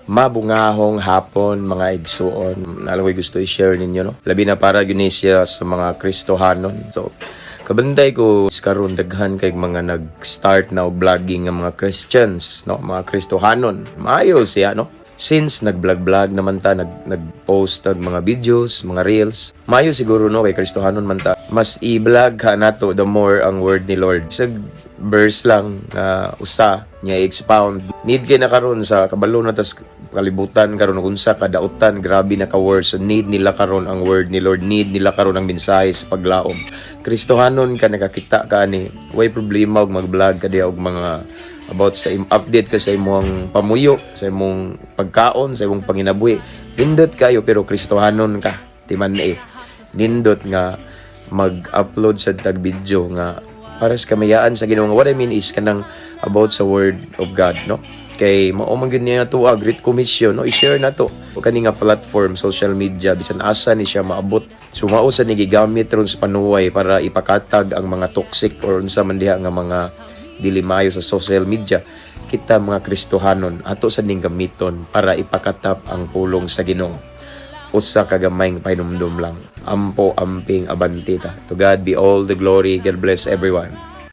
mabungahong hapon mga igsuon. Alam ko gusto i-share ninyo, no? Labi na para yun siya sa mga Kristohanon. So, kabantay ko karon daghan kay mga nag-start na og vlogging ng mga Christians, no? Mga Kristohanon. Maayo siya, no? Since nag-vlog naman ta, nag-post og mga videos, mga reels, maayo siguro no kay Kristohanon man ta. Mas i-vlog ha nato the more ang word ni Lord. Sa verse lang na usa niya expound. Need kay na karon sa kabalo na tas kalibutan karon unsa kadautan, grabe na ka words. So need nila karon ang word ni Lord, need nila karon ang mensahe sa paglaom. Kristohanon ka nakakita ka ani, way problema og mag-vlog ka diha og mga about sa update ka sa imong pamuyo, sa imong pagkaon, sa imong panginabuhi. Nindot kayo pero Kristohanon ka. Timan na nindot nga mag-upload sa tag video nga para sa kamayaan sa Ginoo. What I mean is kanang about sa word of God, no? Kay mao man gyud niya to great commission, no? I-share na to o kani nga platform, social media, bisan asa ni siya maabot. Sumao sa ni gigamit ron sa panuway para ipakatag ang mga toxic or unsa man diha nga mga dili maayo sa social media. Kita mga Kristohanon ato sa ning gamiton para ipakatap ang pulong sa Ginoo. Usa ka gamayng pahinumdum lang. Ampo amping abantita. To God be all the glory. God bless everyone.